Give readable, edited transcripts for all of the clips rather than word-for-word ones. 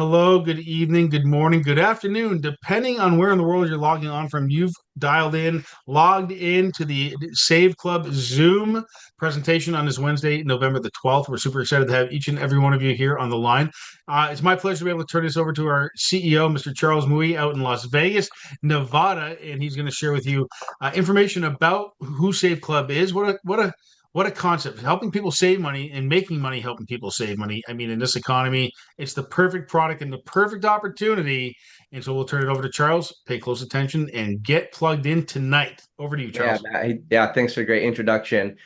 Hello, good evening, good morning, good afternoon, depending on where in the world you're logging on from. You've logged in to the Save Club Zoom presentation on this Wednesday, November the 12th. We're super excited to have each and every one of you here on the line. It's my pleasure to be able to turn this over to our CEO, Mr. Charles Mui, out in Las Vegas, Nevada, and he's going to share with you information about who Save Club is. What a concept, helping people save money and making money helping people save money. I mean, in this economy, it's the perfect product and the perfect opportunity. And so we'll turn it over to Charles. Pay close attention and get plugged in tonight. Over to you, Yeah, Charles. Matt, yeah, thanks for a great introduction.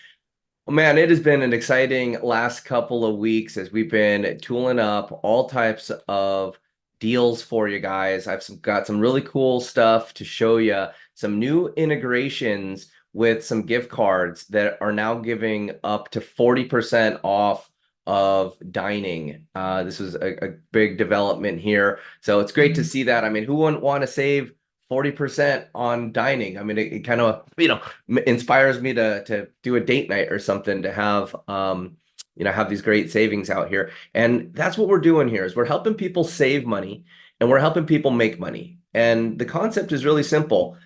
Well, man, it has been an exciting last couple of weeks as we've been tooling up all types of deals for you guys. Got some really cool stuff to show you, some new integrations with some gift cards that are now giving up to 40% off of dining. This was a big development here. So it's great to see that. I mean, who wouldn't want to save 40% on dining? I mean, it kind of, inspires me to do a date night or something to have have these great savings out here. And that's what we're doing here is we're helping people save money and we're helping people make money. And the concept is really simple.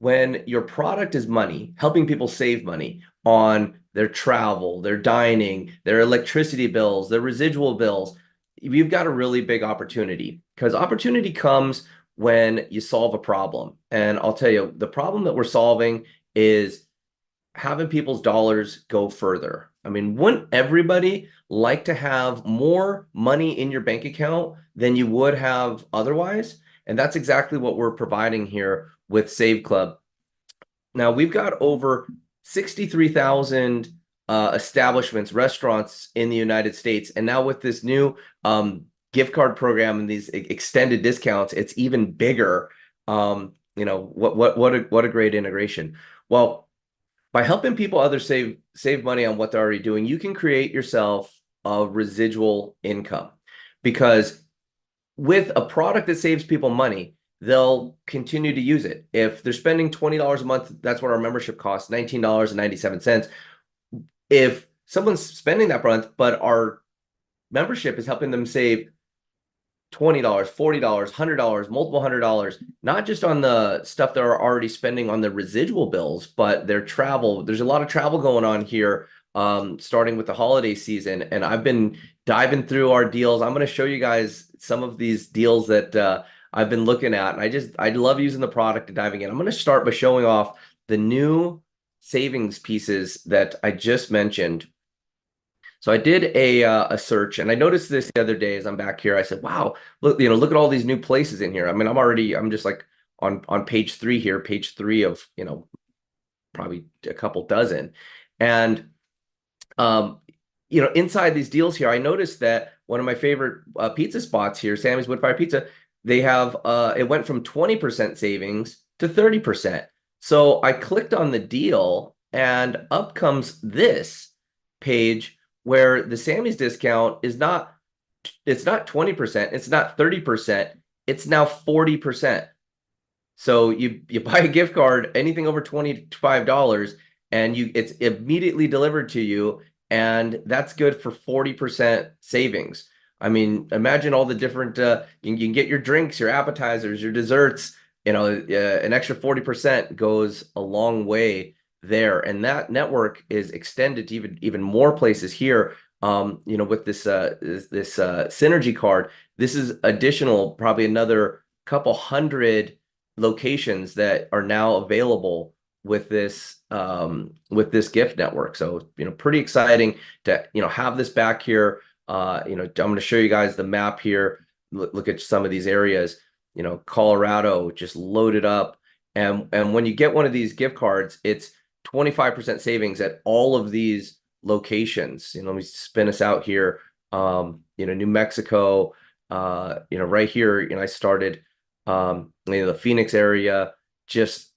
When your product is money, helping people save money on their travel, their dining, their electricity bills, their residual bills, you've got a really big opportunity because opportunity comes when you solve a problem. And I'll tell you, the problem that we're solving is having people's dollars go further. I mean, wouldn't everybody like to have more money in your bank account than you would have otherwise? And that's exactly what we're providing here with Save Club. Now, we've got over 63,000 establishments, restaurants in the United States. And now with this new gift card program and these extended discounts, it's even bigger. What a great integration. Well, by helping people others save money on what they're already doing, you can create yourself a residual income because with a product that saves people money, they'll continue to use it. If they're spending $20 a month, that's what our membership costs, $19.97. If someone's spending that month, but our membership is helping them save $20, $40, $100, multiple $100, not just on the stuff they're already spending on the residual bills, but their travel. There's a lot of travel going on here, starting with the holiday season. And I've been diving through our deals. I'm going to show you guys some of these deals that I've been looking at. And I love using the product and diving in. I'm going to start by showing off the new savings pieces that I just mentioned. So I did a search, and I noticed this the other day as I'm back here. I said, "Wow, look at all these new places in here." I mean, I'm just like on page 3 here, page 3 of probably a couple dozen, and inside these deals here, I noticed that one of my favorite pizza spots here, Sammy's Woodfire Pizza, they have it went from 20% savings to 30%. So I clicked on the deal, and up comes this page where the Sammy's discount is not, it's not 20%, it's not 30%, it's now 40%. So you buy a gift card, anything over $25, and it's immediately delivered to you, and that's good for 40% savings. I mean, imagine all the different you can get your drinks, your appetizers, your desserts, an extra 40% goes a long way there. And that network is extended to even more places here. With this synergy card, this is additional, probably another couple hundred locations that are now available with this gift network. So pretty exciting to have this back here. I'm going to show you guys the map here. Look at some of these areas. Colorado just loaded up, and when you get one of these gift cards, it's 25% savings at all of these locations. Let me spin us out here. New Mexico, right here, I started the Phoenix area, just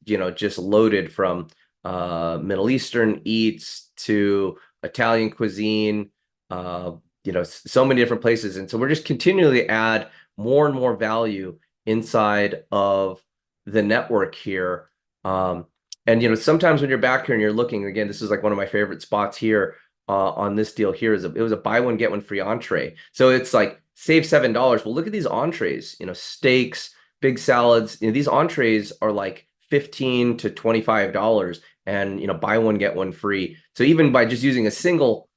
loaded from Middle Eastern eats to Italian cuisine, so many different places. And so we're just continually add more and more value inside of the network here. And sometimes when you're back here and you're looking, again, this is like one of my favorite spots here on this deal here is it was a buy one get one free entree. So it's like save $7. Well, look at these entrees, steaks, big salads. These entrees are like $15 to $25 and buy one get one free. So even by just using a single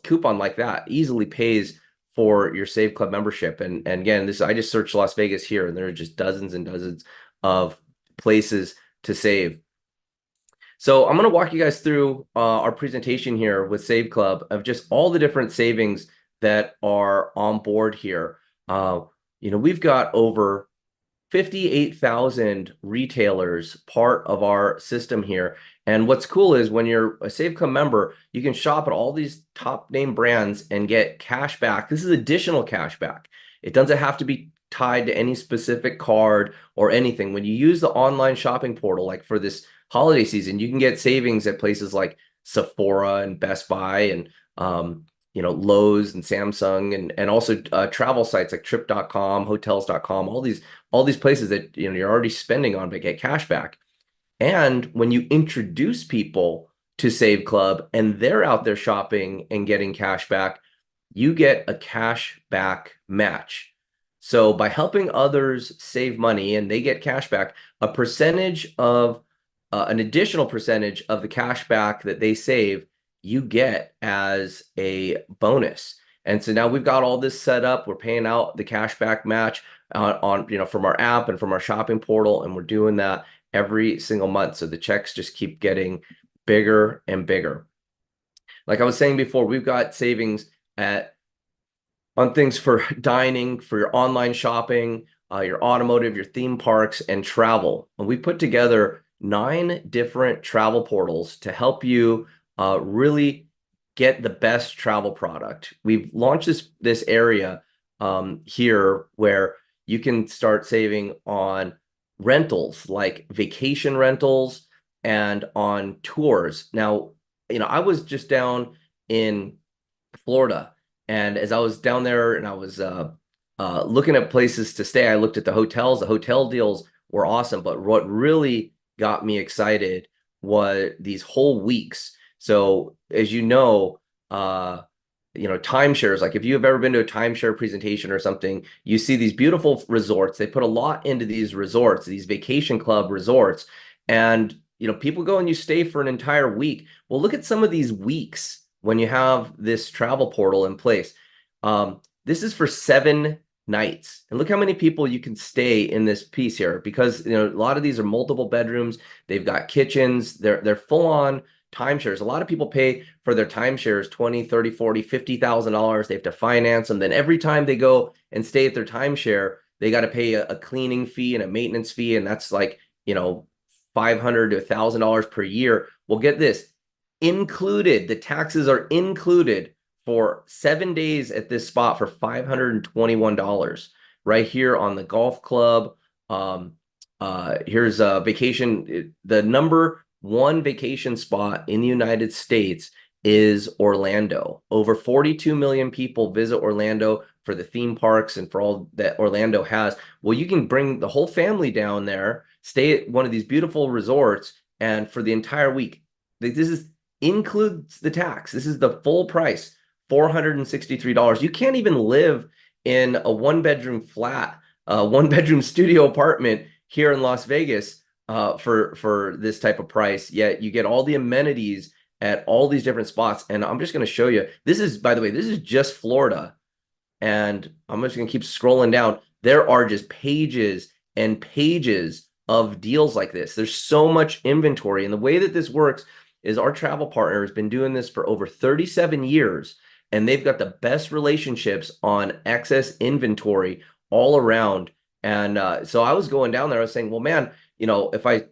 coupon like that easily pays for your Save Club membership. And again, I just searched Las Vegas here and there are just dozens and dozens of places to save. So I'm going to walk you guys through our presentation here with Save Club of just all the different savings that are on board here. We've got over 58,000 retailers part of our system here. And what's cool is when you're a Save Club member, you can shop at all these top name brands and get cash back. This is additional cash back. It doesn't have to be tied to any specific card or anything. When you use the online shopping portal, like for this holiday season, you can get savings at places like Sephora and Best Buy and Lowe's and Samsung and also travel sites like trip.com, hotels.com, all these places that you're already spending on but get cash back. And when you introduce people to Save Club and they're out there shopping and getting cash back, you get a cash back match. So by helping others save money and they get cash back, an additional percentage of the cash back that they save, you get as a bonus. And so now we've got all this set up. We're paying out the cashback match from our app and from our shopping portal, and we're doing that every single month. So the checks just keep getting bigger and bigger. Like I was saying before, we've got savings on things for dining, for your online shopping, your automotive, your theme parks, and travel. And we put together 9 different travel portals to help you really get the best travel product. We've launched this area here where you can start saving on rentals, like vacation rentals and on tours. Now, I was just down in Florida, and as I was down there and I was looking at places to stay, I looked at the hotels. The hotel deals were awesome, but what really got me excited was these whole weeks. So as timeshares, like if you've ever been to a timeshare presentation or something, you see these beautiful resorts. They put a lot into these resorts, these vacation club resorts, and people go and you stay for an entire week. Well, look at some of these weeks when you have this travel portal in place. This is for 7 nights, and look how many people you can stay in this piece here, because a lot of these are multiple bedrooms. They've got kitchens. They're full on timeshares. A lot of people pay for their timeshares $20, $30, $40, $50,000. They have to finance them. Then every time they go and stay at their timeshare, they got to pay a cleaning fee and a maintenance fee, and that's like $500 to $1,000 per year. Well, get this, included. The taxes are included for 7 days at this spot for $521 right here on the golf club. Here's a vacation. The number 1 vacation spot in the United States is Orlando. Over 42 million people visit Orlando for the theme parks and for all that Orlando has. Well, you can bring the whole family down there, stay at one of these beautiful resorts, and for the entire week, includes the tax. This is the full price, $463. You can't even live in a 1-bedroom flat, 1-bedroom studio apartment here in Las Vegas for this type of price, yet you get all the amenities at all these different spots. And I'm just going to show you, by the way, this is just Florida, and I'm just going to keep scrolling down. There are just pages and pages of deals like this. There's so much inventory, and the way that this works is our travel partner has been doing this for over 37 years, and they've got the best relationships on excess inventory all around. And so I was going down there, I was saying, well, man, if I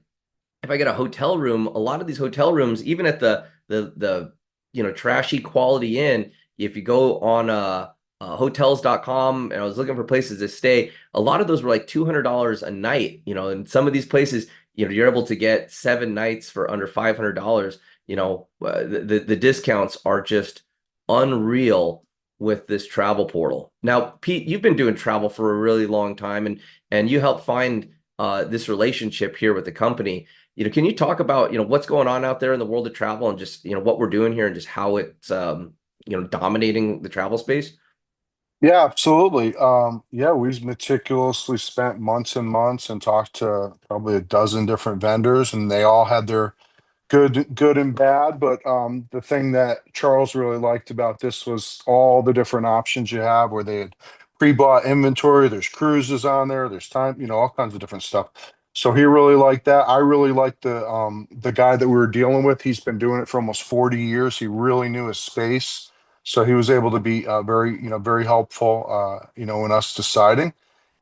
get a hotel room, a lot of these hotel rooms, even at the trashy Quality Inn, if you go on hotels.com, and I was looking for places to stay, a lot of those were like $200 a night, and some of these places, you're able to get 7 nights for under $500. The discounts are just unreal with this travel portal. Now, Pete, you've been doing travel for a really long time, and you helped find this relationship here with the company. can you talk about, what's going on out there in the world of travel and just, what we're doing here and just how it's, dominating the travel space? Yeah, absolutely. Yeah, we've meticulously spent months and months and talked to probably a dozen different vendors, and they all had their good and bad. But the thing that Charles really liked about this was all the different options you have where they had pre-bought inventory. There's cruises on there. There's time, all kinds of different stuff. So he really liked that. I really liked the guy that we were dealing with. He's been doing it for almost 40 years. He really knew his space. So he was able to be very helpful, in us deciding.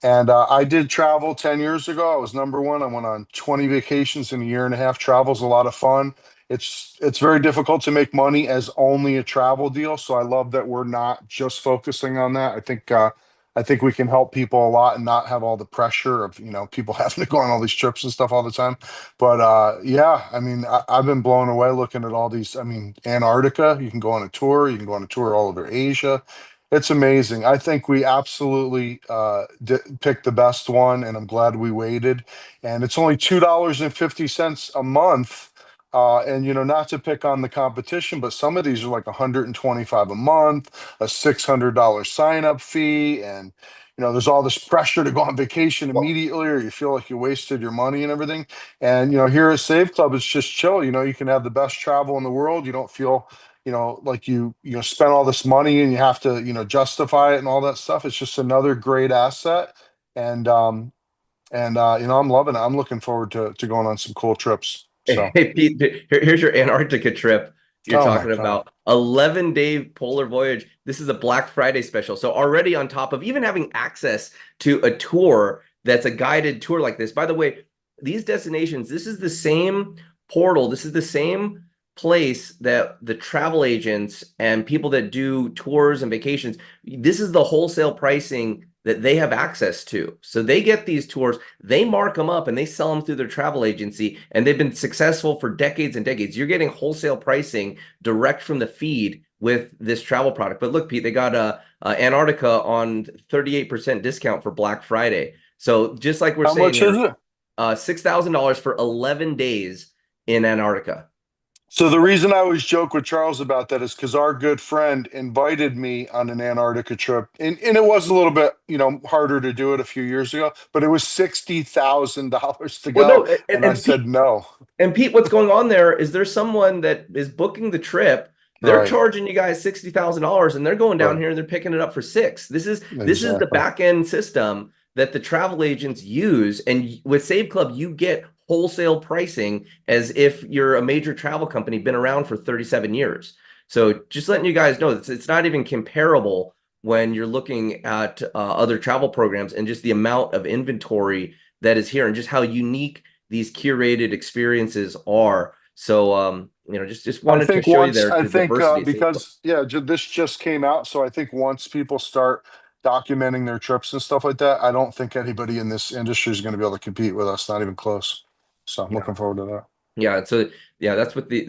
And I did travel 10 years ago. I was number one. I went on 20 vacations in a year and a half. Travel's a lot of fun. It's very difficult to make money as only a travel deal. So I love that we're not just focusing on that. I think we can help people a lot and not have all the pressure of, people having to go on all these trips and stuff all the time. But yeah, I mean, I've been blown away looking at all these. I mean, Antarctica, you can go on a tour. You can go on a tour all over Asia. It's amazing. I think we absolutely picked the best one, and I'm glad we waited. And it's only $2.50 a month. And not to pick on the competition, but some of these are like 125 a month, a $600 sign up fee, and there's all this pressure to go on vacation immediately, or you feel like you wasted your money and everything. And here at Save Club, it's just chill. You can have the best travel in the world. You don't feel like you spend all this money and you have to justify it and all that stuff. It's just another great asset. And I'm loving it. I'm looking forward to going on some cool trips. So, Hey, Pete, here's your Antarctica trip. You're oh my talking God. about 11-day polar voyage. This is a Black Friday special. So already on top of even having access to a tour that's a guided tour like this. By the way, these destinations, this is the same portal. This is the same place that the travel agents and people that do tours and vacations, this is the wholesale pricing that they have access to. So they get these tours, they mark them up and they sell them through their travel agency, and they've been successful for decades and decades. You're getting wholesale pricing direct from the feed with this travel product. But look, Pete, they got Antarctica on 38% discount for Black Friday. So just like we're How saying much is here, it? $6,000 for 11 days in Antarctica. So the reason I always joke with Charles about that is because our good friend invited me on an Antarctica trip, and it was a little bit, harder to do it a few years ago, but it was $60,000 to Well, go, no, and I said no. And Pete, what's going on there is there's someone that is booking the trip. They're Right, charging you guys $60,000 and they're going down right, here and they're picking it up for six. This is the exactly. back end system that the travel agents use. And with Save Club, you get wholesale pricing as if you're a major travel company, been around for 37 years. So just letting you guys know, it's not even comparable when you're looking at other travel programs and just the amount of inventory that is here and just how unique these curated experiences are. So just I wanted to think show you once, there I the think diversity of Safe Club. because yeah, this just came out, so I think once people start documenting their trips and stuff like that, I don't think anybody in this industry is going to be able to compete with us, not even close. So I'm Yeah. looking forward to that. Yeah, so yeah, that's what the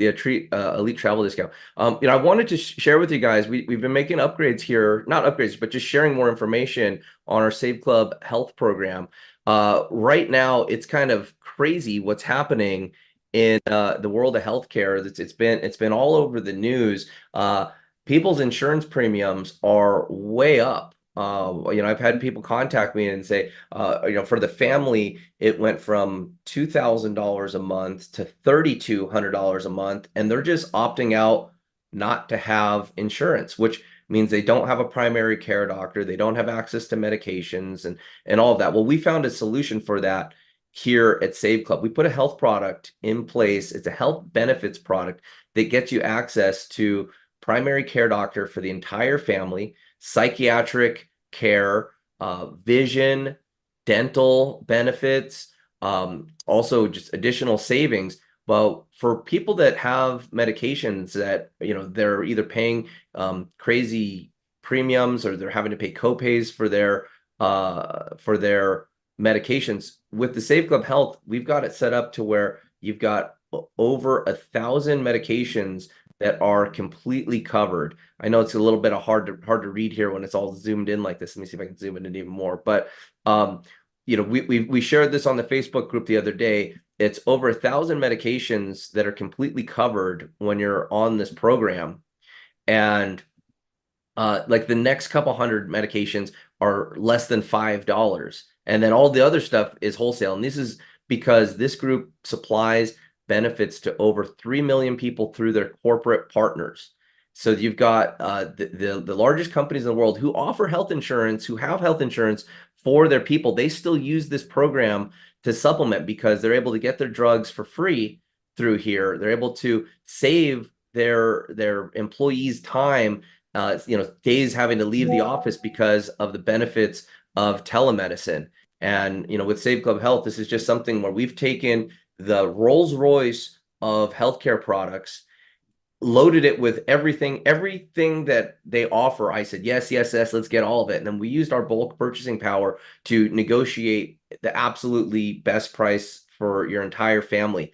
elite travel discount. I wanted to share with you guys. We've been making upgrades here, not upgrades, but just sharing more information on our Save Club health program. Right now, it's kind of crazy what's happening in the world of healthcare. It's been all over the news. People's insurance premiums are way up. I've had people contact me and say, for the family, it went from $2,000 a month to $3,200 a month, and they're just opting out not to have insurance, which means they don't have a primary care doctor, they don't have access to medications and all of that. Well, we found a solution for that here at Save Club. We put a health product in place. It's a health benefits product that gets you access to primary care doctor for the entire family, psychiatric care, vision, dental benefits, also just additional savings. But for people that have medications that, they're either paying crazy premiums or they're having to pay copays for their medications, with the Save Club Health, we've got it set up to where you've got over 1,000 medications that are completely covered. I know it's a little bit hard to read here when it's all zoomed in like this. Let me see if I can zoom in even more. But we shared this on the Facebook group the other day. it's over 1,000 medications that are completely covered when you're on this program. And like the next couple hundred medications are less than $5. And then all the other stuff is wholesale. And this is because this group supplies benefits to over 3 million people through their corporate partners. So you've got the largest companies in the world who offer health insurance, who have health insurance for their people. They still use this program to supplement because they're able to get their drugs for free through here. They're able to save their employees time, days having to leave the office because of the benefits of telemedicine. And, with Save Club Health, this is just something where we've taken the Rolls Royce of healthcare products, loaded it with everything that they offer. I said, yes, yes, yes, let's get all of it. And then we used our bulk purchasing power to negotiate the absolutely best price for your entire family.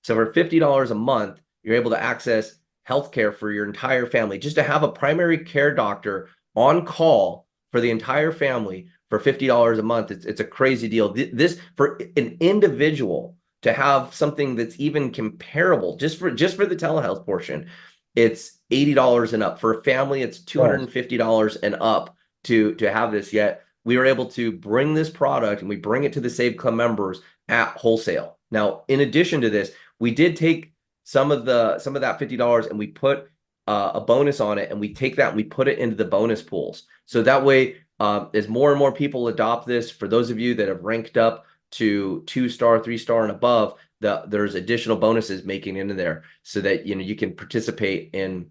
So for $50 a month, you're able to access healthcare for your entire family, just to have a primary care doctor on call for the entire family for $50 a month. It's a crazy deal. This for an individual to have something that's even comparable just for the telehealth portion, it's $80 and up. For a family, it's $250 and up to have this. Yet we were able to bring this product and we bring it to the Save Club members at wholesale. Now, in addition to this, we did take some of that $50 and we put a bonus on it, and we take that and we put it into the bonus pools. So that way, as more and more people adopt this, for those of you that have ranked up to 2-star, 3-star, and above, there's additional bonuses making into there, so that you can participate in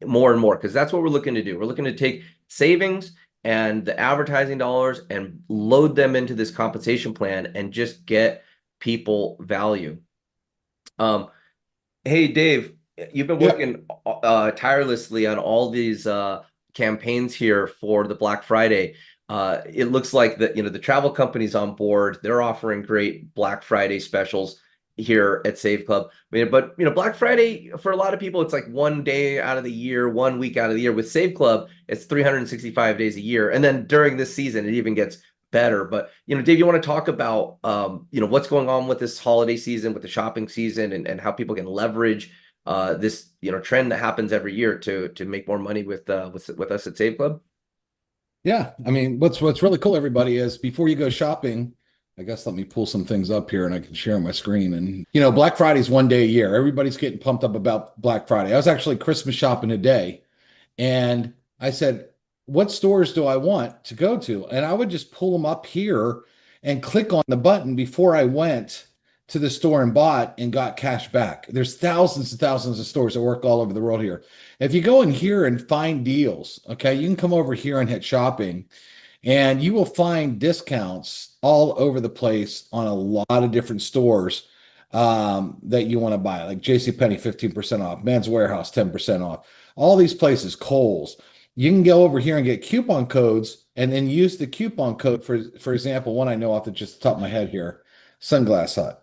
more and more, because that's what we're looking to do. We're looking to take savings and the advertising dollars and load them into this compensation plan and just get people value. Hey Dave, you've been Yeah. working tirelessly on all these campaigns here for the Black Friday. It looks like that the travel company's on board. They're offering great Black Friday specials here at Save Club. But Black Friday for a lot of people, it's like one day out of the year, 1 week out of the year. With Save Club, it's 365 days a year, and then during this season, it even gets better. But Dave, you want to talk about what's going on with this holiday season, with the shopping season, and how people can leverage this trend that happens every year to make more money with us at Save Club? Yeah. I mean, what's really cool, everybody, is before you go shopping, I guess let me pull some things up here and I can share my screen. And Black Friday's one day a year. Everybody's getting pumped up about Black Friday. I was actually Christmas shopping today, and I said, what stores do I want to go to? And I would just pull them up here and click on the button before I went to the store and bought and got cash back. There's thousands and thousands of stores that work all over the world here. If you go in here and find deals, okay, you can come over here and hit shopping, and you will find discounts all over the place on a lot of different stores that you want to buy, like JCPenney, 15% off, Men's Warehouse, 10% off, all these places, Kohl's. You can go over here and get coupon codes and then use the coupon code. For example, one I know off the just the top of my head here, Sunglass Hut.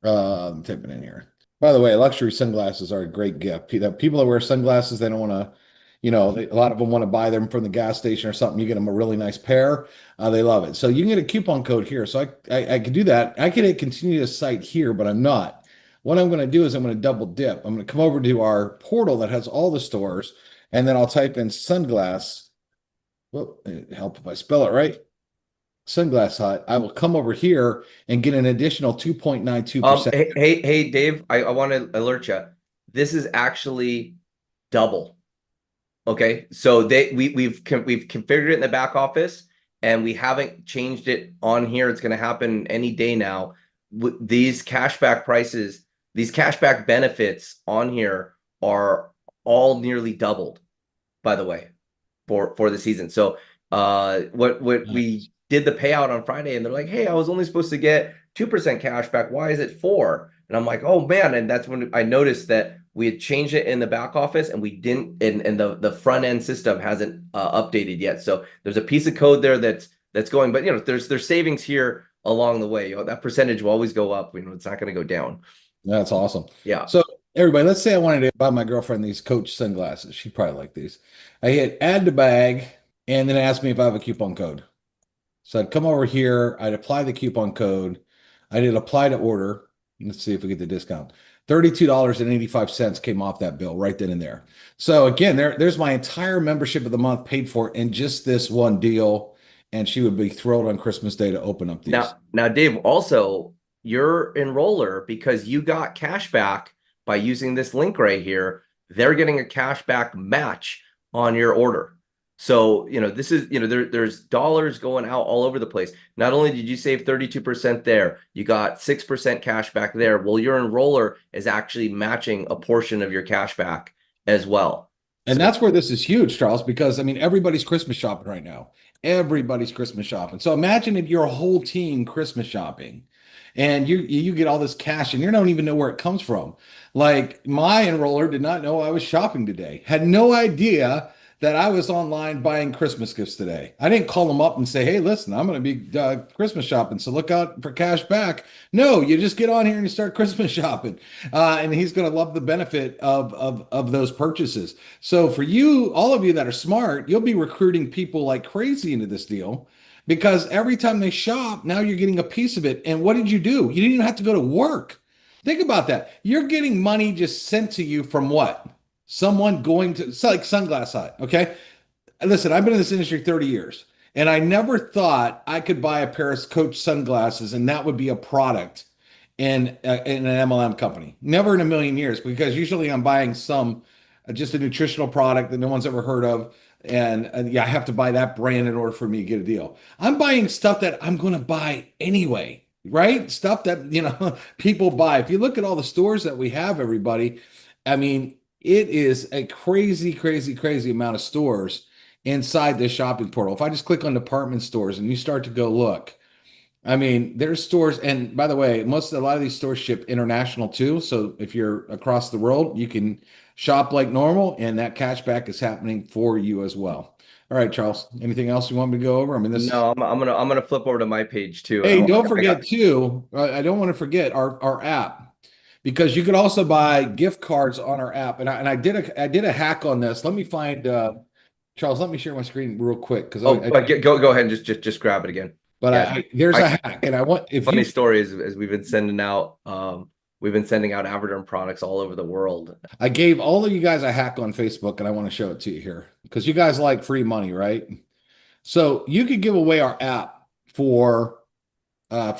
I'm typing in here. By the way, luxury sunglasses are a great gift. People that wear sunglasses, they don't want to, a lot of them want to buy them from the gas station or something. You get them a really nice pair. They love it. So you can get a coupon code here. So I could do that. I could hit continue to site here, but I'm not. What I'm going to do is I'm going to double dip. I'm going to come over to our portal that has all the stores, and then I'll type in sunglass. Well, help if I spell it right. Sunglass Hut. I will come over here and get an additional 2.92%. Hey, Dave, I want to alert you. This is actually double. Okay, so we've configured it in the back office, and we haven't changed it on here. It's going to happen any day now. These cashback prices, these cashback benefits on here are all nearly doubled, by the way, for the season. So what we did the payout on Friday, and they're like, hey, I was only supposed to get 2% cash back. Why is it 4%? And I'm like, oh man. And that's when I noticed that we had changed it in the back office, and we didn't, and the front end system hasn't updated yet. So there's a piece of code there that's going, but there's savings here along the way. That percentage will always go up. It's not going to go down. That's awesome. Yeah. So everybody, let's say I wanted to buy my girlfriend these Coach sunglasses. She'd probably like these. I hit add to bag, and then it asked me if I have a coupon code. So I'd come over here, I'd apply the coupon code. I did apply to order. Let's see if we get the discount. $32.85 came off that bill right then and there. So again, there's my entire membership of the month paid for in just this one deal. And she would be thrilled on Christmas Day to open up these. Now, Dave, also your enroller, because you got cash back by using this link right here, they're getting a cash back match on your order. So, this is, there's dollars going out all over the place. Not only did you save 32% there, you got 6% cash back there. Well, your enroller is actually matching a portion of your cash back as well. And that's where this is huge, Charles, because I mean, everybody's Christmas shopping right now. Everybody's Christmas shopping. So imagine if your whole team Christmas shopping and you get all this cash and you don't even know where it comes from. Like my enroller did not know I was shopping today, had no idea that I was online buying Christmas gifts today. I didn't call them up and say, hey, listen, I'm going to be Christmas shopping, so look out for cash back. No, you just get on here and you start Christmas shopping. And he's going to love the benefit of those purchases. So for you, all of you that are smart, you'll be recruiting people like crazy into this deal because every time they shop, now you're getting a piece of it. And what did you do? You didn't even have to go to work. Think about that. You're getting money just sent to you from what? Someone going to, it's like Sunglass Hut, okay? Listen, I've been in this industry 30 years, and I never thought I could buy a pair of Coach sunglasses and that would be a product in an MLM company. Never in a million years, because usually I'm buying just a nutritional product that no one's ever heard of. And yeah, I have to buy that brand in order for me to get a deal. I'm buying stuff that I'm going to buy anyway, right? Stuff that, people buy. If you look at all the stores that we have, everybody, I mean, it is a crazy, crazy, crazy amount of stores inside this shopping portal. If I just click on department stores and you start to go look, I mean, there's stores, and by the way, a lot of these stores ship international too. So if you're across the world, you can shop like normal, and that cashback is happening for you as well. All right, Charles, anything else you want me to go over? I mean, No, I'm gonna flip over to my page too. Hey, don't forget too, I don't want to forget our app. Because you could also buy gift cards on our app, and I did a hack on this. Let me find Charles. Let me share my screen real quick because go ahead and just grab it again. But yeah, there's a hack, and I want if funny stories as we've been sending out Averderm products all over the world. I gave all of you guys a hack on Facebook, and I want to show it to you here because you guys like free money, right? So you could give away our app for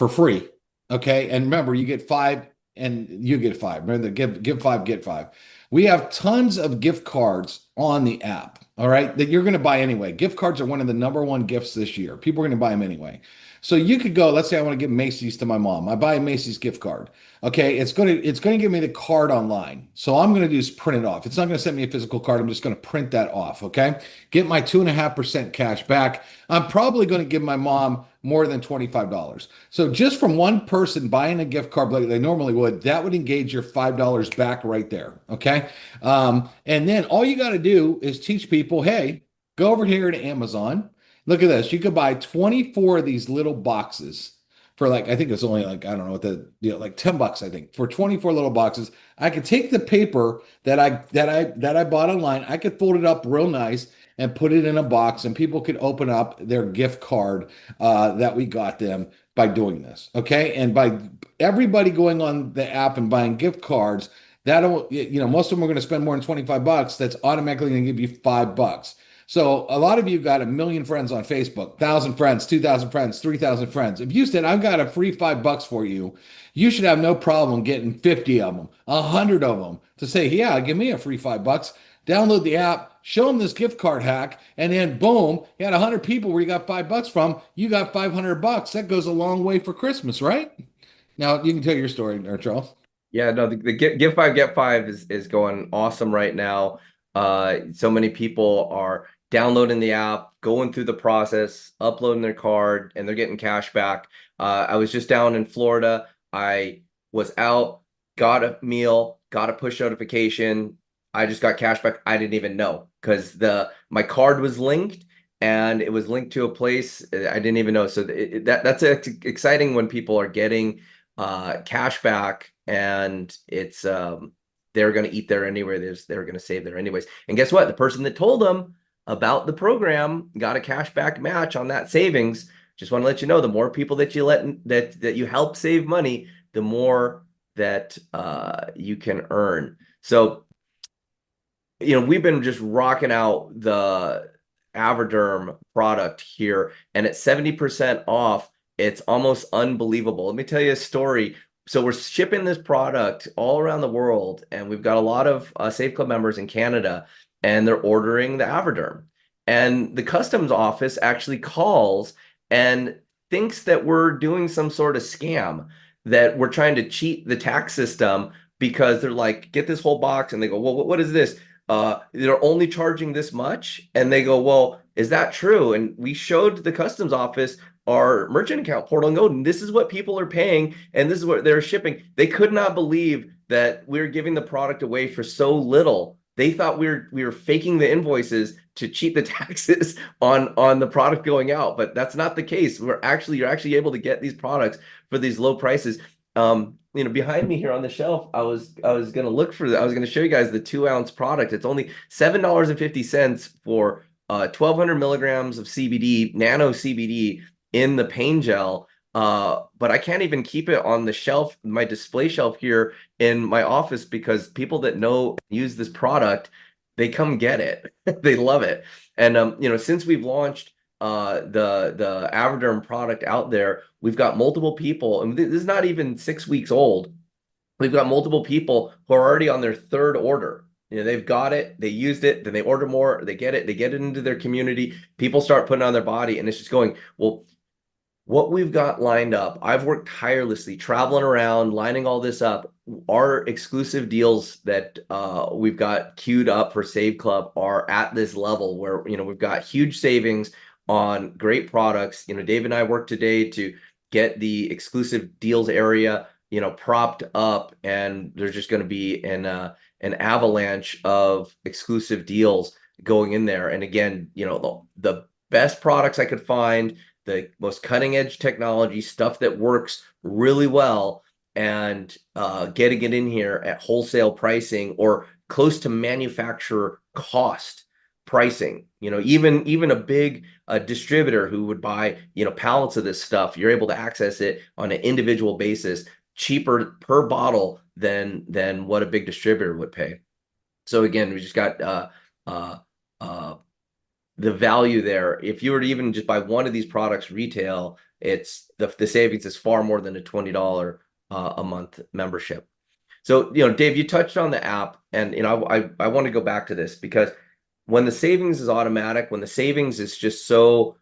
free, okay? And remember, you get 5. And you get 5. Remember, give 5, get 5. We have tons of gift cards on the app, all right, that you're going to buy anyway. Gift cards are one of the #1 gifts this year. People are going to buy them anyway. So you could go, let's say I want to give Macy's to my mom. I buy a Macy's gift card. Okay, it's going to give me the card online. So I'm going to do is print it off. It's not going to send me a physical card. I'm just going to print that off, okay? Get my 2.5% cash back. I'm probably going to give my mom more than $25. So just from one person buying a gift card like they normally would, that would engage your $5 back right there, okay? And then all you got to do is teach people, hey, go over here to Amazon. Look at this. You could buy 24 of these little boxes for like, I think it's only like, I don't know what like $10, I think, for 24 little boxes. I could take the paper that I bought online. I could fold it up real nice and put it in a box, and people could open up their gift card that we got them by doing this. Okay. And by everybody going on the app and buying gift cards, that'll, most of them are going to spend more than $25. That's automatically going to give you $5. So a lot of you got 1 million friends on Facebook, 1,000 friends, 2,000 friends, 3,000 friends. If you said, I've got a free $5 for you, you should have no problem getting 50 of them, 100 of them to say, yeah, give me a free $5. Download the app, show them this gift card hack, and then boom, you had 100 people where you got $5 from, you got $500. That goes a long way for Christmas, right? Now you can tell your story there, Charles. Yeah, no, the Give 5 Get 5 is going awesome right now. So many people are downloading the app, going through the process, uploading their card, and they're getting cash back. I was just down in Florida. I was out, got a meal, got a push notification. I just got cash back. I didn't even know because my card was linked and it was linked to a place I didn't even know. So that's exciting when people are getting cash back, and it's they're going to eat there anyway. They're going to save there anyways. And guess what? The person that told them about the program got a cash back match on that savings. just want to let you know, the more people that you that you help save money, the more that you can earn. So, we've been just rocking out the Avoderm product here, and at 70% off, it's almost unbelievable. Let me tell you a story. So we're shipping this product all around the world, and we've got a lot of Save Club members in Canada, and they're ordering the Avoderm. And the customs office actually calls and thinks that we're doing some sort of scam, that we're trying to cheat the tax system, because they're like, get this whole box, and they go, well, what is this? They're only charging this much. And they go, well, is that true? And we showed the customs office our merchant account portal and go, this is what people are paying, and this is what they're shipping. They could not believe that we were giving the product away for so little. They thought we were faking the invoices to cheat the taxes on the product going out, but that's not the case. You're actually able to get these products for these low prices. Behind me here on the shelf, I was going to look for I was going to show you guys the 2-ounce product. It's only $7.50 for 1,200 milligrams of CBD, nano CBD in the pain gel. But I can't even keep it on the shelf, my display shelf here in my office, because people that use this product, they come get it. They love it. And since we've launched the Avoderm product out there, we've got multiple people, and this is not even 6 weeks old. We've got multiple people who are already on their third order. They've got it, they used it, then they order more, they get it into their community. People start putting it on their body, and it's just going, well, what we've got lined up, I've worked tirelessly traveling around, lining all this up. Our exclusive deals that we've got queued up for Save Club are at this level where, we've got huge savings on great products. Dave and I worked today to get the exclusive deals area, propped up, and there's just going to be an avalanche of exclusive deals going in there. And again, the best products I could find, the most cutting edge technology, stuff that works really well, and getting it in here at wholesale pricing or close to manufacturer cost pricing. Even a big distributor who would buy pallets of this stuff, you're able to access it on an individual basis, cheaper per bottle than what a big distributor would pay. So again, we just got the value there. If you were to even just buy one of these products retail, it's the savings is far more than a $20 a month membership. So, Dave, you touched on the app, and I want to go back to this, because when the savings is automatic, when the savings is just so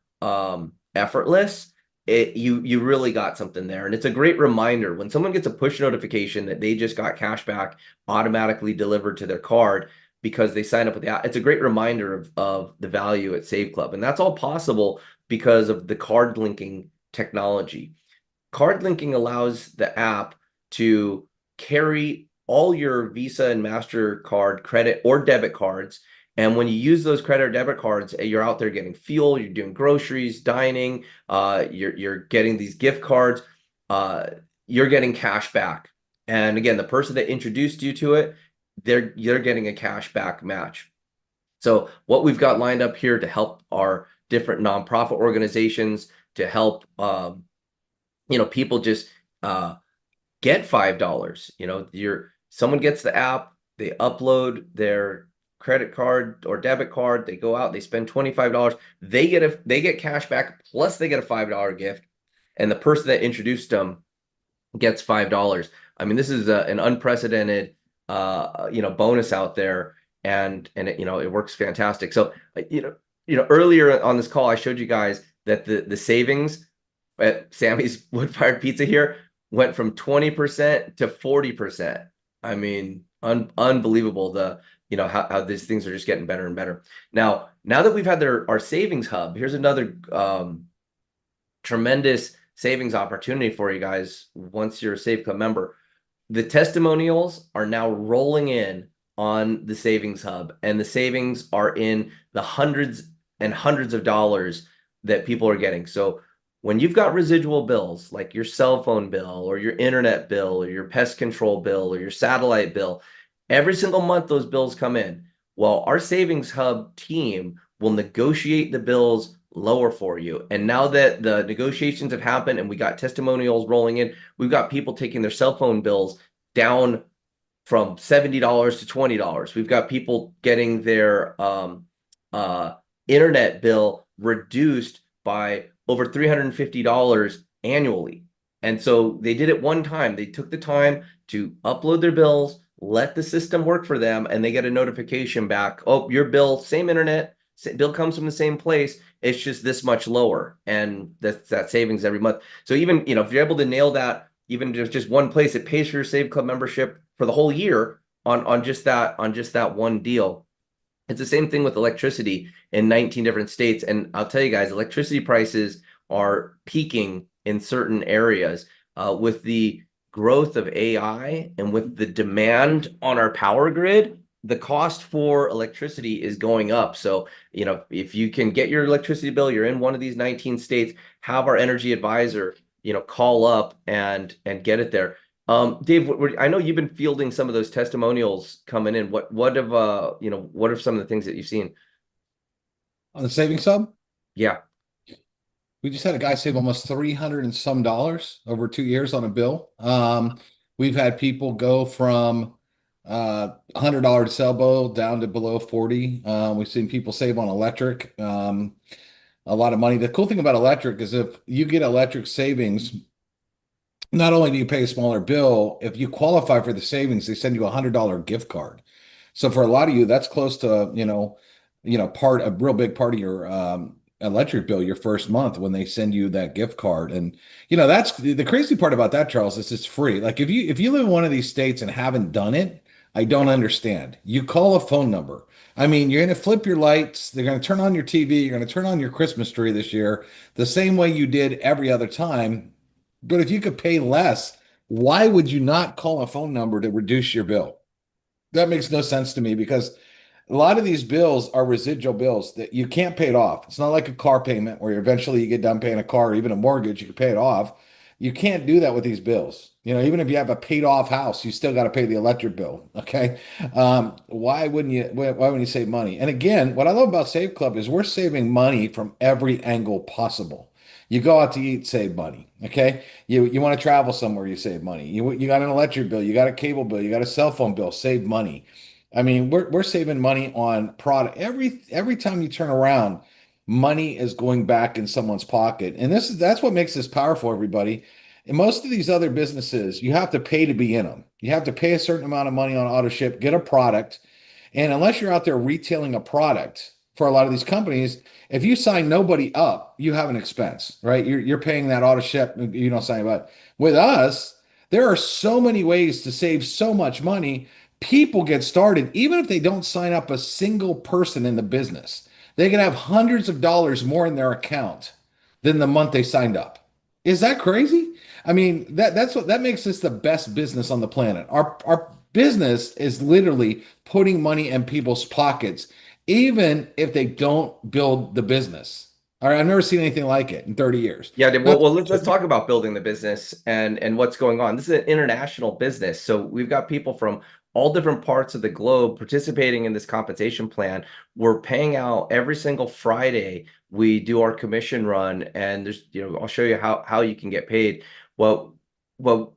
effortless, you really got something there. And it's a great reminder when someone gets a push notification that they just got cash back automatically delivered to their card because they signed up with the app. It's a great reminder of the value at Save Club. And that's all possible because of the card linking technology. Card linking allows the app to carry all your Visa and MasterCard credit or debit cards. And when you use those credit or debit cards, you're out there getting fuel, you're doing groceries, dining, you're getting these gift cards, you're getting cash back. And again, the person that introduced you to it, you're getting a cash back match. So what we've got lined up here to help our different nonprofit organizations, to help people just get $5. Someone gets the app, they upload their credit card or debit card, they go out, they spend $25, they get cash back, plus they get a $5 gift, and the person that introduced them gets $5. I mean, this is an unprecedented bonus out there, and it works fantastic. So earlier on this call, I showed you guys that the savings at Sammy's Wood Fired Pizza here went from 20% to 40%. I mean, unbelievable. How these things are just getting better and better. Now that we've had our savings hub, here's another tremendous savings opportunity for you guys. Once you're a Save Club member, the testimonials are now rolling in on the savings hub, and the savings are in the hundreds and hundreds of dollars that people are getting. So when you've got residual bills like your cell phone bill or your internet bill or your pest control bill or your satellite bill, every single month those bills come in. Well, our savings hub team will negotiate the bills lower for you. And now that the negotiations have happened and we got testimonials rolling in, we've got people taking their cell phone bills down from $70 to $20. We've got people getting their internet bill reduced by over $350 annually. And so they did it one time. They took the time to upload their bills, let the system work for them, and they get a notification back. Oh, your bill, same internet, bill comes from the same place. It's just this much lower. And that's that savings every month. So even, if you're able to nail that, even just one place, it pays for your Save Club membership for the whole year on just that one deal. It's the same thing with electricity in 19 different states. And I'll tell you guys, electricity prices are peaking in certain areas with the growth of AI and with the demand on our power grid. The cost for electricity is going up. So, if you can get your electricity bill, you're in one of these 19 states, have our energy advisor, call up and get it there. Dave, I know you've been fielding some of those testimonials coming in. What are some of the things that you've seen? On the savings sub, Yeah. we just had a guy save almost 300 and some dollars over 2 years on a bill. We've had people go from $100 cell bill down to below 40. We've seen people save on electric, a lot of money. The cool thing about electric is if you get electric savings, not only do you pay a smaller bill, if you qualify for the savings, they send you $100 gift card. So for a lot of you, that's close to, a real big part of your electric bill your first month when they send you that gift card. And that's the crazy part about that, Charles, is it's free. Like if you live in one of these states and haven't done it, I don't understand. You call a phone number. I mean, you're going to flip your lights, they're going to turn on your TV, you're going to turn on your Christmas tree this year, the same way you did every other time. But if you could pay less, why would you not call a phone number to reduce your bill? That makes no sense to me because a lot of these bills are residual bills that you can't pay it off. It's not like a car payment where eventually you get done paying a car or even a mortgage, you can pay it off. You can't do that with these bills. Even if you have a paid off house, you still got to pay the electric bill. Okay. Why wouldn't you save money? And again, what I love about Save Club is we're saving money from every angle possible. You go out to eat, save money. Okay. You want to travel somewhere, you save money. You got an electric bill, you got a cable bill, you got a cell phone bill, save money. I mean, we're saving money on product. Every time you turn around, money is going back in someone's pocket. And that's what makes this powerful, everybody. In most of these other businesses, you have to pay to be in them. You have to pay a certain amount of money on auto ship, get a product. And unless you're out there retailing a product for a lot of these companies, if you sign nobody up, you have an expense, right? You're paying that auto ship, you don't sign up. With us, there are so many ways to save so much money. People get started, even if they don't sign up a single person in the business, they can have hundreds of dollars more in their account than the month they signed up. Is that crazy? I mean, that makes this the best business on the planet. Our business is literally putting money in people's pockets, even if they don't build the business. All right, I've never seen anything like it in 30 years. Yeah, well, let's talk about building the business and what's going on. This is an international business, so we've got people from all different parts of the globe participating in this compensation plan. We're paying out every single Friday. We do our commission run, and there's, I'll show you how you can get paid. Well,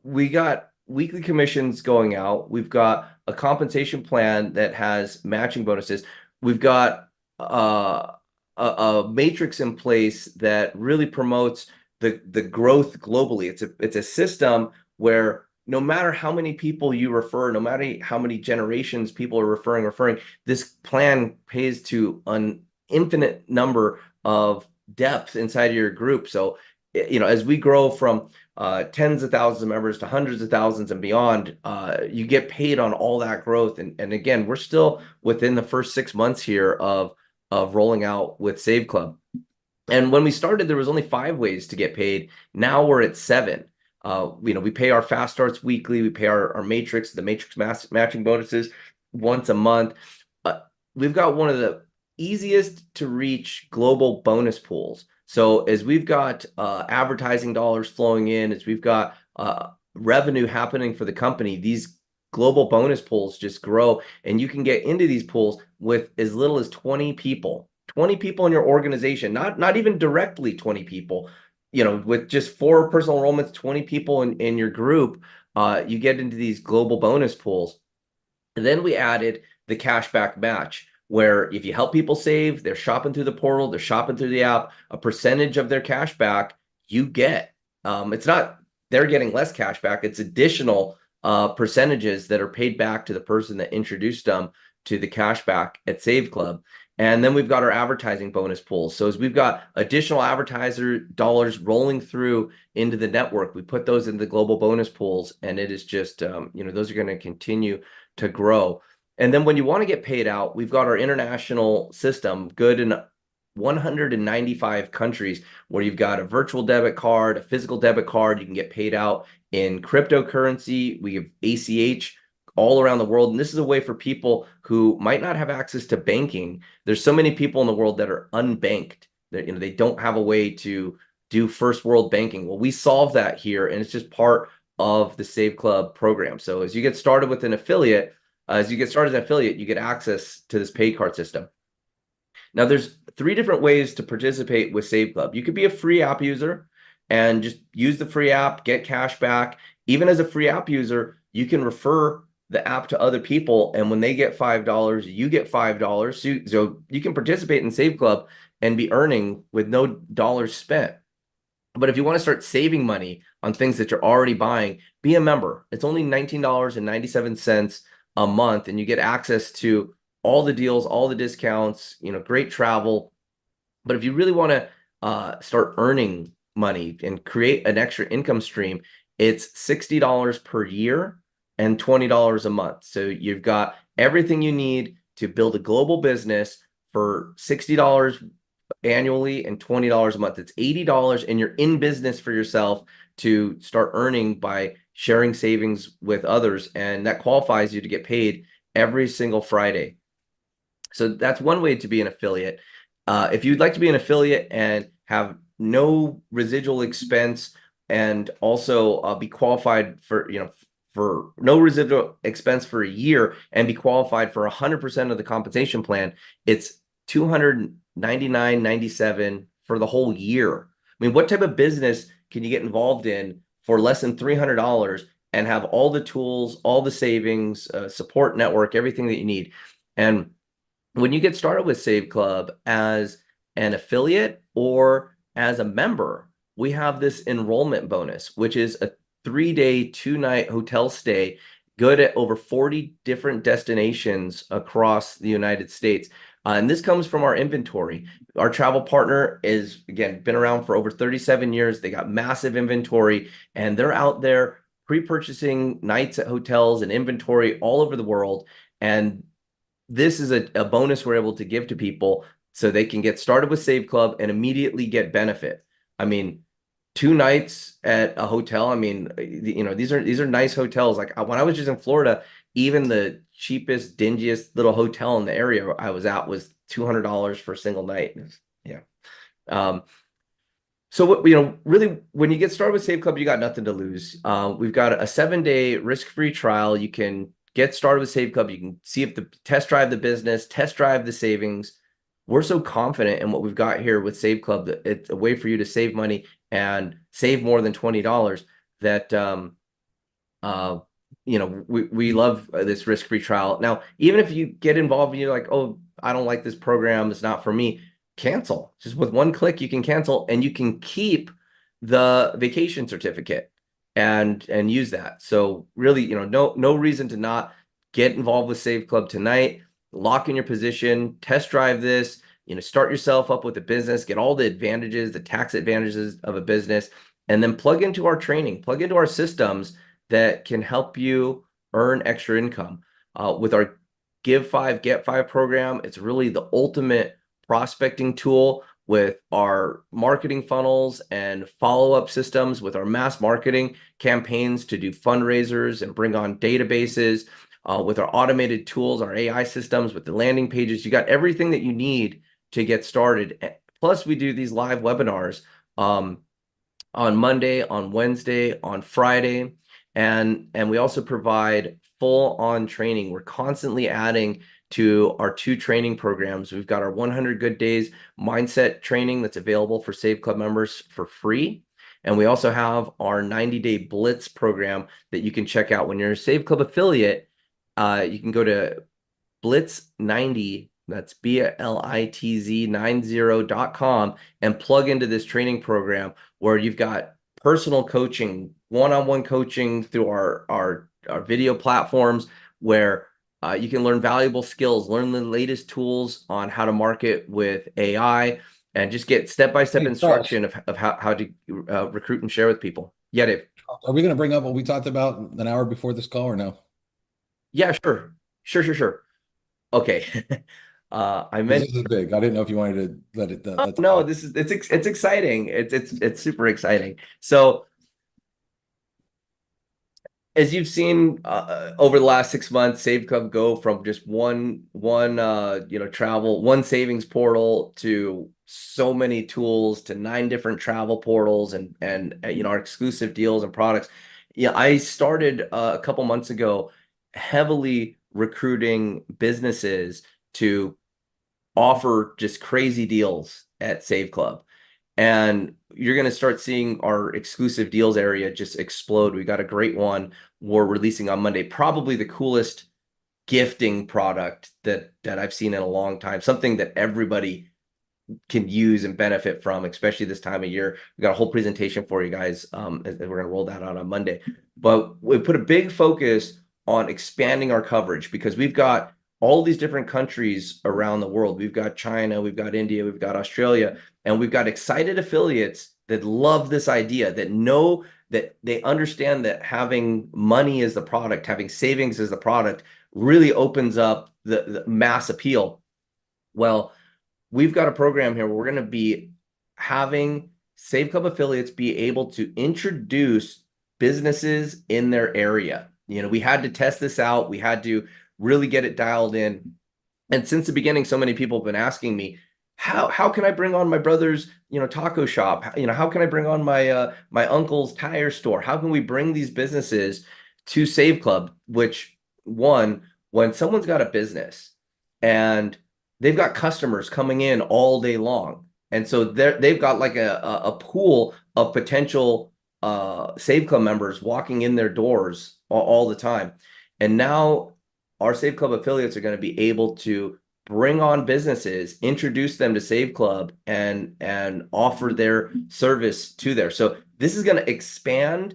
we got weekly commissions going out. We've got a compensation plan that has matching bonuses. We've got a matrix in place that really promotes the growth globally. It's a system where no matter how many people you refer, no matter how many generations people are referring, this plan pays to an infinite number of depth inside of your group. So, as we grow from tens of thousands of members to hundreds of thousands and beyond, you get paid on all that growth. And again, we're still within the first 6 months here of rolling out with Save Club. And when we started, there was only 5 ways to get paid. Now we're at 7. We pay our fast starts weekly. We pay our matrix, the matrix matching bonuses once a month. We've got one of the easiest to reach global bonus pools. So as we've got advertising dollars flowing in, as we've got revenue happening for the company, these global bonus pools just grow, and you can get into these pools with as little as 20 people. 20 people in your organization, not even directly 20 people, with just 4 personal enrollments, 20 people in your group, you get into these global bonus pools. And then we added the cashback match, where if you help people save, they're shopping through the portal, they're shopping through the app, a percentage of their cash back you get. It's not they're getting less cash back, it's additional percentages that are paid back to the person that introduced them to the cashback at Save Club. And then we've got our advertising bonus pools. So as we've got additional advertiser dollars rolling through into the network, we put those in the global bonus pools, and it is just, those are going to continue to grow. And then when you want to get paid out, we've got our international system, good in 195 countries, where you've got a virtual debit card, a physical debit card. You can get paid out in cryptocurrency. We have ACH all around the world. And this is a way for people who might not have access to banking. There's so many people in the world that are unbanked, that they don't have a way to do first world banking. Well, we solve that here, and it's just part of the Save Club program. So as you get started with an affiliate, you get access to this paid card system. Now, there's 3 different ways to participate with Save Club. You could be a free app user and just use the free app, get cash back. Even as a free app user, you can refer the app to other people, and when they get $5, you get $5. So you can participate in Save Club and be earning with no dollars spent. But if you want to start saving money on things that you're already buying, be a member. It's only $19.97 a month, and you get access to all the deals, all the discounts, great travel. But if you really want to start earning money and create an extra income stream, it's $60 per year and $20 a month. So you've got everything you need to build a global business for $60 annually and $20 a month. It's $80, and you're in business for yourself to start earning by sharing savings with others, and that qualifies you to get paid every single Friday. So that's one way to be an affiliate. If you'd like to be an affiliate and have no residual expense, and also be qualified for no residual expense for a year, and be qualified for 100% of the compensation plan, it's $299.97 for the whole year. I mean, what type of business can you get involved in for less than $300 and have all the tools, all the savings, support network, everything that you need? And when you get started with Save Club as an affiliate or as a member, we have this enrollment bonus, which is a 3-day, 2-night hotel stay, good at over 40 different destinations across the United States. And this comes from our inventory. Our travel partner is, again, been around for over 37 years. They got massive inventory, and they're out there pre-purchasing nights at hotels and inventory all over the world. And this is a bonus we're able to give to people so they can get started with Save Club and immediately get benefit. I mean, 2 nights at a hotel. I mean, these are nice hotels. Like when I was just in Florida, even the cheapest, dingiest little hotel in the area I was at was $200 for a single night. Yeah. So really, when you get started with Save Club, you got nothing to lose. We've got a 7-day risk-free trial. You can get started with Save Club. You can see if test drive the business, test drive the savings. We're so confident in what we've got here with Save Club that it's a way for you to save money and save more than $20 that we love this risk-free trial. Now, even if you get involved and you're like, oh, I don't like this program, it's not for me, cancel. Just with one click, you can cancel, and you can keep the vacation certificate and use that. So really, no reason to not get involved with Save Club tonight. Lock in your position, test drive this, start yourself up with a business, get all the advantages, the tax advantages of a business, and then plug into our training, plug into our systems that can help you earn extra income. With our Give 5, Get 5 program, it's really the ultimate prospecting tool with our marketing funnels and follow-up systems, with our mass marketing campaigns to do fundraisers and bring on databases, with our automated tools, our AI systems, with the landing pages. You got everything that you need to get started. Plus, we do these live webinars on Monday, on Wednesday, on Friday, and we also provide full-on training. We're constantly adding to our two training programs. We've got our 100 Good Days mindset training that's available for Save Club members for free. And we also have our 90-day Blitz program that you can check out. When you're a Save Club affiliate, you can go to Blitz 90, that's BLITZ 90.com, and plug into this training program where you've got personal coaching, one-on-one coaching through our video platforms, where you can learn valuable skills, learn the latest tools on how to market with AI, and just get step-by-step Hey, Charles, instruction of how to recruit and share with people. Yeah, Dave. are we going to bring up what we talked about an hour before this call or no? Yeah, sure. Sure. Okay. I Because this mentioned. is big. I didn't know if you wanted to let it Oh, let no, it's exciting. It's super exciting. So as you've seen over the last 6 months, Save Club go from just one travel, one savings portal to so many tools, to 9 different travel portals, and our exclusive deals and products. Yeah, I started a couple months ago heavily recruiting businesses to offer just crazy deals at Save Club. And you're going to start seeing our exclusive deals area just explode. We got a great one we're releasing on Monday, probably the coolest gifting product that I've seen in a long time, something that everybody can use and benefit from, especially this time of year. We got a whole presentation for you guys, and we're going to roll that out on Monday. But we put a big focus on expanding our coverage because we've got all these different countries around the world. We've got China, we've got India, we've got Australia, and we've got excited affiliates that love this idea, that know that they understand that having money as the product, having savings as the product, really opens up the mass appeal. Well, we've got a program here where we're going to be having Save Club affiliates be able to introduce businesses in their area. We had to test this out. We had to really get it dialed in. And since the beginning, so many people have been asking me, how can I bring on my brother's, taco shop? How can I bring on my uncle's tire store? How can we bring these businesses to Save Club? Which, one, when someone's got a business and they've got customers coming in all day long, and so they've got like a pool of potential Save Club members walking in their doors all the time. And now our Save Club affiliates are going to be able to bring on businesses, introduce them to Save Club, and offer their service to there. So this is going to expand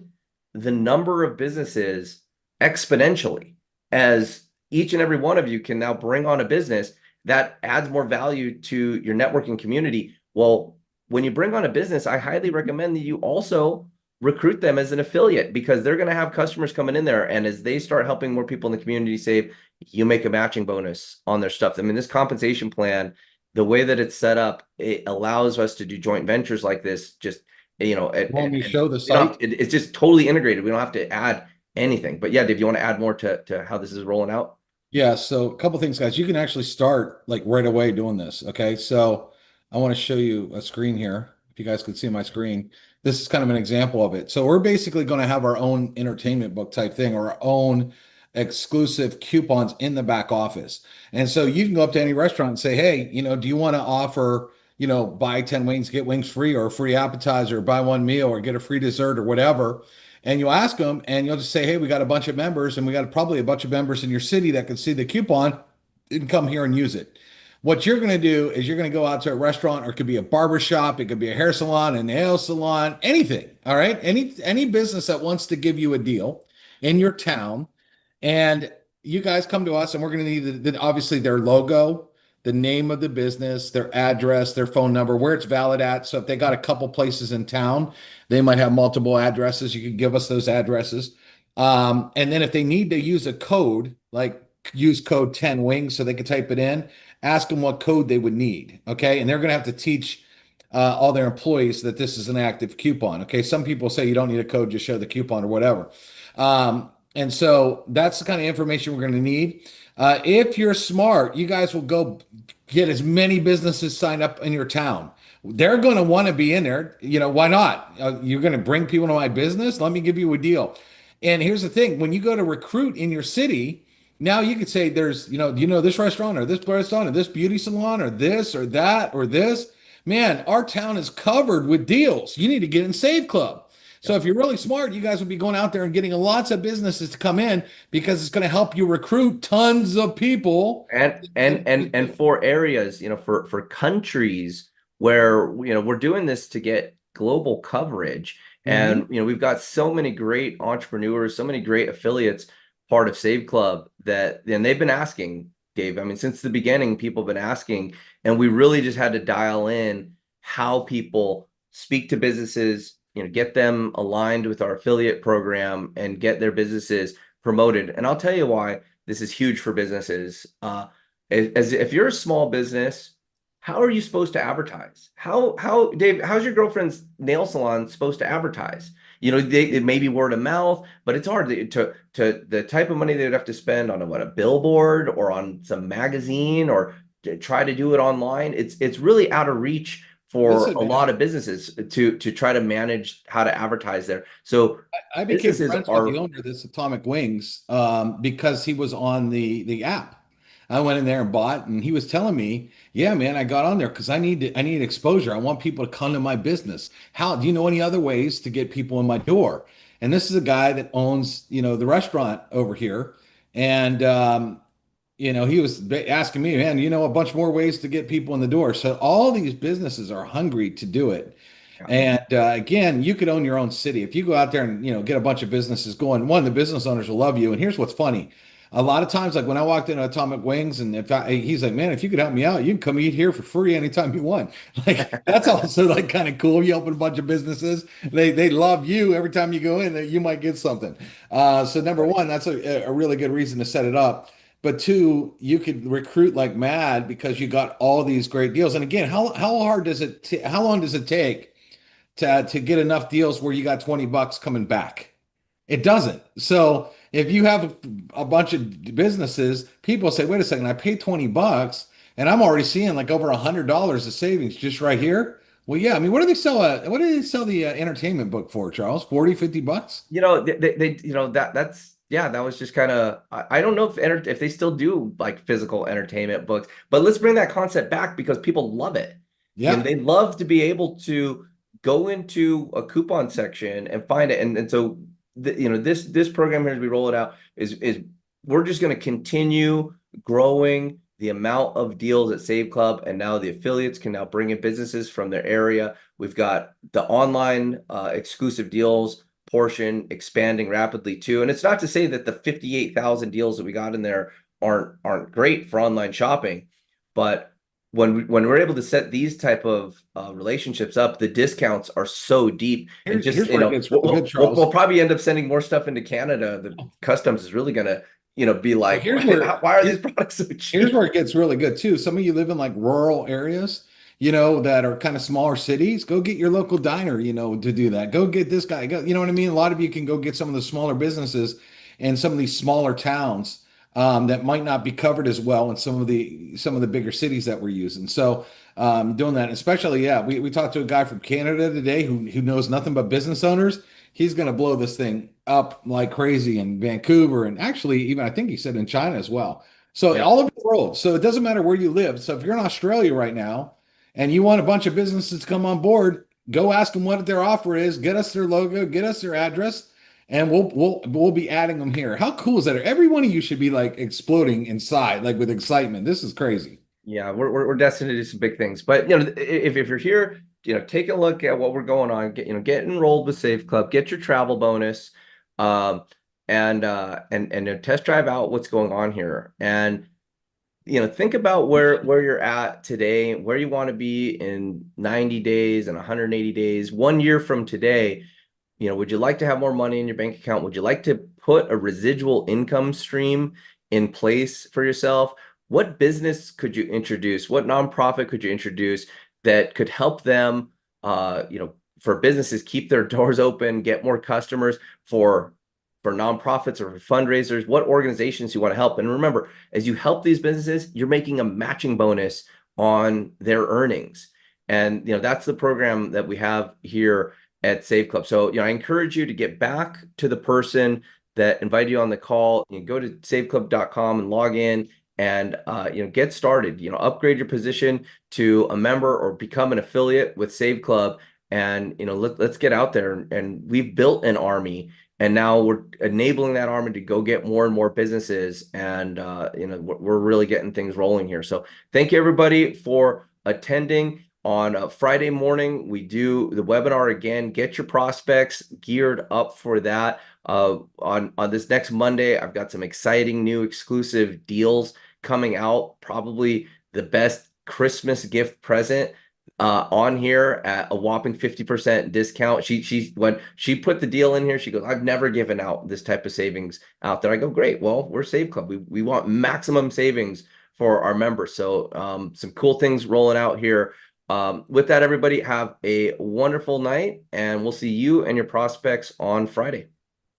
the number of businesses exponentially, as each and every one of you can now bring on a business that adds more value to your networking community. Well, when you bring on a business, I highly recommend that you also recruit them as an affiliate, because they're going to have customers coming in there. And as they start helping more people in the community save, you make a matching bonus on their stuff. I mean, this compensation plan, the way that it's set up, it allows us to do joint ventures like this. Just, Want me to show the site? it's just totally integrated. We don't have to add anything. But yeah, Dave, you want to add more to how this is rolling out? Yeah, so a couple things, guys. You can actually start like right away doing this. Okay, so I want to show you a screen here. If you guys could see my screen, this is kind of an example of it. So we're basically going to have our own entertainment book type thing, or our own exclusive coupons in the back office. And so you can go up to any restaurant and say, hey, do you want to offer, buy 10 wings, get wings free, or a free appetizer, or buy one meal, or get a free dessert, or whatever. And you'll ask them, and you'll just say, hey, we got a bunch of members, and we got probably a bunch of members in your city that can see the coupon and come here and use it. What you're going to do is you're going to go out to a restaurant, or it could be a barber shop, it could be a hair salon, a nail salon, anything. All right. Any business that wants to give you a deal in your town. And you guys come to us, and we're going to need obviously their logo, the name of the business, their address, their phone number, where it's valid at. So if they got a couple places in town, they might have multiple addresses. You can give us those addresses. And then if they need to use a code, like use code 10 wings so they can type it in, ask them what code they would need. Okay. And they're going to have to teach all their employees that this is an active coupon. Okay. Some people say you don't need a code, just show the coupon or whatever. And so that's the kind of information we're going to need. If you're smart, you guys will go get as many businesses signed up in your town. They're going to want to be in there. Why not? You're going to bring people to my business? Let me give you a deal. And here's the thing, when you go to recruit in your city, now you could say there's, this restaurant or this restaurant or this beauty salon or this or that or this. Man, our town is covered with deals. You need to get in Save Club. So if you're really smart, you guys would be going out there and getting lots of businesses to come in because it's going to help you recruit tons of people. And for areas, for countries where, we're doing this to get global coverage. And, Mhm. we've got so many great entrepreneurs, so many great affiliates part of Save Club and they've been asking, Dave. I mean, since the beginning, people have been asking, and we really just had to dial in how people speak to businesses, get them aligned with our affiliate program and get their businesses promoted. And I'll tell you why this is huge for businesses. As if you're a small business, how are you supposed to advertise? How Dave, how's your girlfriend's nail salon supposed to advertise? It may be word of mouth, but it's hard to the type of money they would have to spend on a billboard or on some magazine or to try to do it online. It's really out of reach for Listen, a lot man, of businesses to try to manage how to advertise there. So I became businesses friends with the are owner of this Atomic Wings because he was on the app. I went in there and bought, and he was telling me, "Yeah, man, I got on there because I need exposure. I want people to come to my business. How do you know any other ways to get people in my door?" And this is a guy that owns, the restaurant over here, and he was asking me, "Man, a bunch more ways to get people in the door." So all these businesses are hungry to do it. yeah, And again, you could own your own city. If you go out there and get a bunch of businesses going, one, the business owners will love you. And here's what's funny. A lot of times, like when I walked into Atomic Wings, and he's like, "Man, if you could help me out, you can come eat here for free anytime you want." Like that's also like kind of cool. You open a bunch of businesses, they love you every time you go in. That you might get something. So number one, that's a really good reason to set it up. But two, you could recruit like mad because you got all these great deals. And again, how hard does how long does it take to get enough deals where you got 20 bucks coming back? It doesn't. So if you have a bunch of businesses, people say, wait a second, I paid 20 bucks and I'm already seeing like over $100 of savings just right here. Well, yeah, I mean, what do they sell the entertainment book for, Charles? 40, 50 bucks? that's yeah, that was just kind of I don't know if they still do like physical entertainment books, but let's bring that concept back because people love it. Yeah. They love to be able to go into a coupon section and find it. And so this program here as we roll it out is we're just going to continue growing the amount of deals at Save Club, and now the affiliates can now bring in businesses from their area. We've got the online exclusive deals portion expanding rapidly too. And it's not to say that the 58,000 deals that we got in there aren't great for online shopping, but when we're able to set these type of relationships up, the discounts are so deep, and just Here's where it gets really good, we'll Charles. probably end up sending more stuff into Canada. The customs is really gonna be Well, like, why are these products so here's cheap? where it gets really good too. Some of you live in like rural areas, that are kind of smaller cities. Go get your local diner, to do that. Go get this guy. Go, you know what I mean? A lot of you can go get some of the smaller businesses in some of these smaller towns that might not be covered as well in some of the bigger cities that we're using. So doing that, especially, yeah, we talked to a guy from Canada today who knows nothing but business owners. He's going to blow this thing up like crazy in Vancouver, and actually even I think he said in China as well. So Yep. all over the world. So it doesn't matter where you live. So if you're in Australia right now and you want a bunch of businesses to come on board, go ask them what their offer is, get us their logo, get us their address, and we'll be adding them here. How cool is that? Every one of you should be like exploding inside, like with excitement. This is crazy. Yeah, we're destined to do some big things. But if you're here, take a look at what we're going on. Get enrolled with Save Club, get your travel bonus, um, and test drive out what's going on here. And think about where you're at today, where you want to be in 90 days and 180 days, 1 year from today. Would you like to have more money in your bank account? Would you like to put a residual income stream in place for yourself? What business could you introduce? What nonprofit could you introduce that could help them, for businesses keep their doors open, get more customers for nonprofits or for fundraisers? What organizations you want to help? And remember, as you help these businesses, you're making a matching bonus on their earnings. And that's the program that we have here at Save Club. So, I encourage you to get back to the person that invited you on the call, you go to saveclub.com and log in and get started. Upgrade your position to a member or become an affiliate with Save Club. And let's get out there. And we've built an army, and now we're enabling that army to go get more and more businesses. And we're really getting things rolling here. So thank you everybody for attending. On Friday morning, we do the webinar again. Get your prospects geared up for that. On this next Monday, I've got some exciting new exclusive deals coming out. Probably the best Christmas gift present on here at a whopping 50% discount. When she put the deal in here, she goes, "I've never given out this type of savings out there." I go, "Great. Well, we're Save Club. We want maximum savings for our members." So some cool things rolling out here. With that, everybody, have a wonderful night, and we'll see you and your prospects on Friday.